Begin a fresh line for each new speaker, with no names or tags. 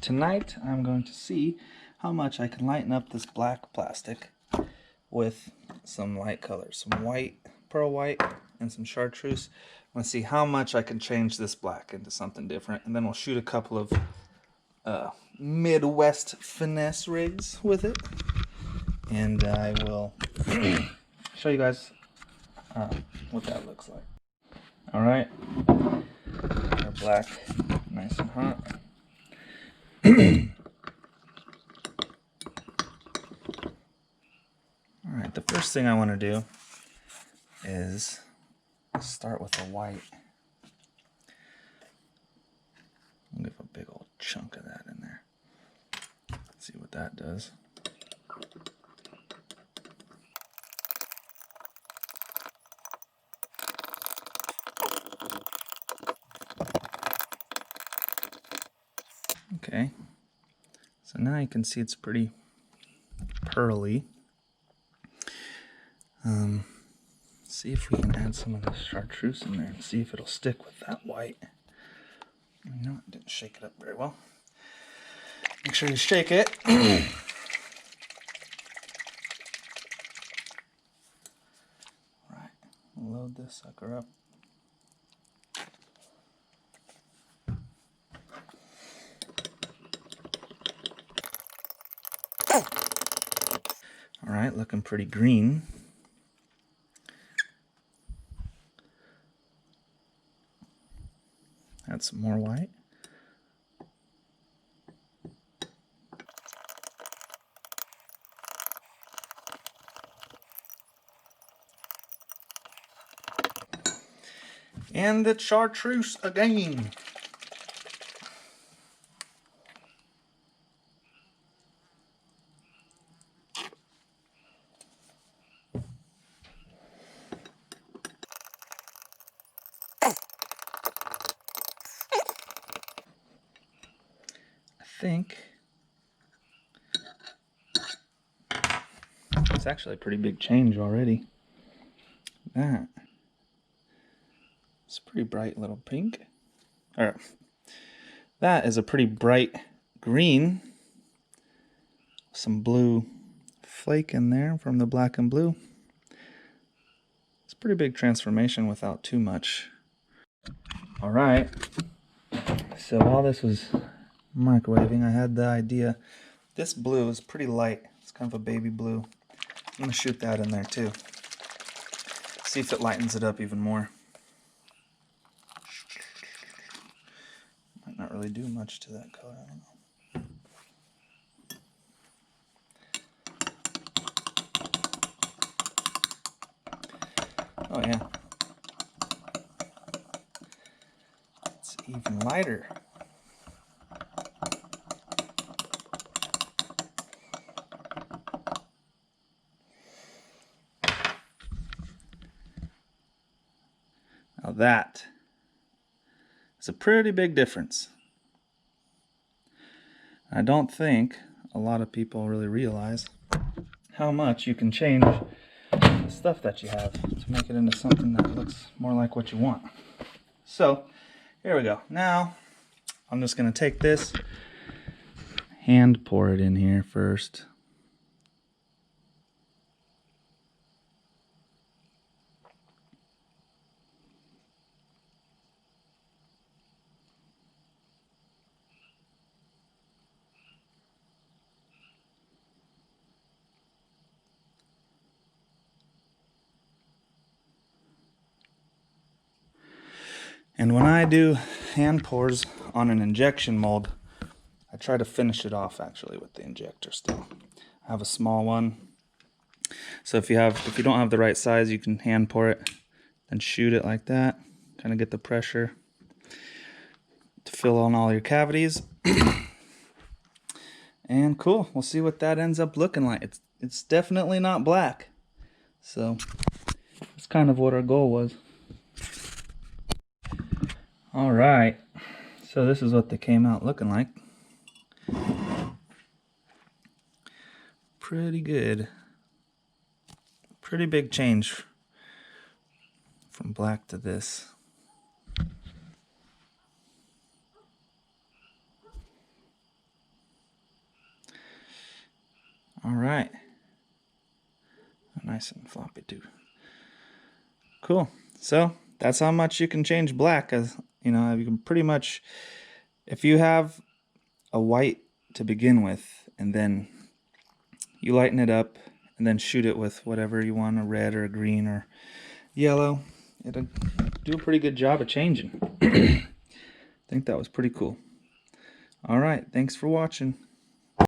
tonight I'm going to see how much I can lighten up this black plastic with some light colors, some white, pearl white, and some chartreuse. I'm going to see how much I can change this black into something different, and then we'll shoot a couple of Midwest finesse rigs with it, and I will show you guys what that looks like. Alright, our black nice and hot. Alright, the first thing I want to do is start with a white. I'll give a big old chunk of that in there. Let's see what that does. Okay, so now you can see it's pretty pearly. See if we can add some of this chartreuse in there and see if it'll stick with that white. No, it didn't shake it up very well. Make sure you shake it. Right, load this sucker up. All right, looking pretty green. Add some more white. And the chartreuse again. I think it's actually a pretty big change already. That it's a pretty bright little pink. Or that is a pretty bright green. Some blue flake in there from the black and blue. It's a pretty big transformation without too much. All right. So while this was microwaving, I had the idea. This blue is pretty light. It's kind of a baby blue. I'm going to shoot that in there too. See if it lightens it up even more. Might not really do much to that color, I don't know. Oh yeah. It's even lighter. Now that is a pretty big difference. I don't think a lot of people really realize how much you can change the stuff that you have to make it into something that looks more like what you want. So here we go. Now I'm just going to take this, hand pour it in here first. And when I do hand pours on an injection mold, I try to finish it off actually with the injector still. I have a small one. So if you don't have the right size, you can hand pour it and shoot it like that. Kind of get the pressure to fill on all your cavities. And cool, we'll see what that ends up looking like. It's definitely not black. So that's kind of what our goal was. All right, so this is what they came out looking like. Pretty good. Pretty big change from black to this. All right. Nice and floppy too. Cool. So that's how much you can change black. As you know, you can pretty much, if you have a white to begin with, and then you lighten it up, and then shoot it with whatever you want, a red or a green or yellow, it'll do a pretty good job of changing. I think that was pretty cool. All right, thanks for watching.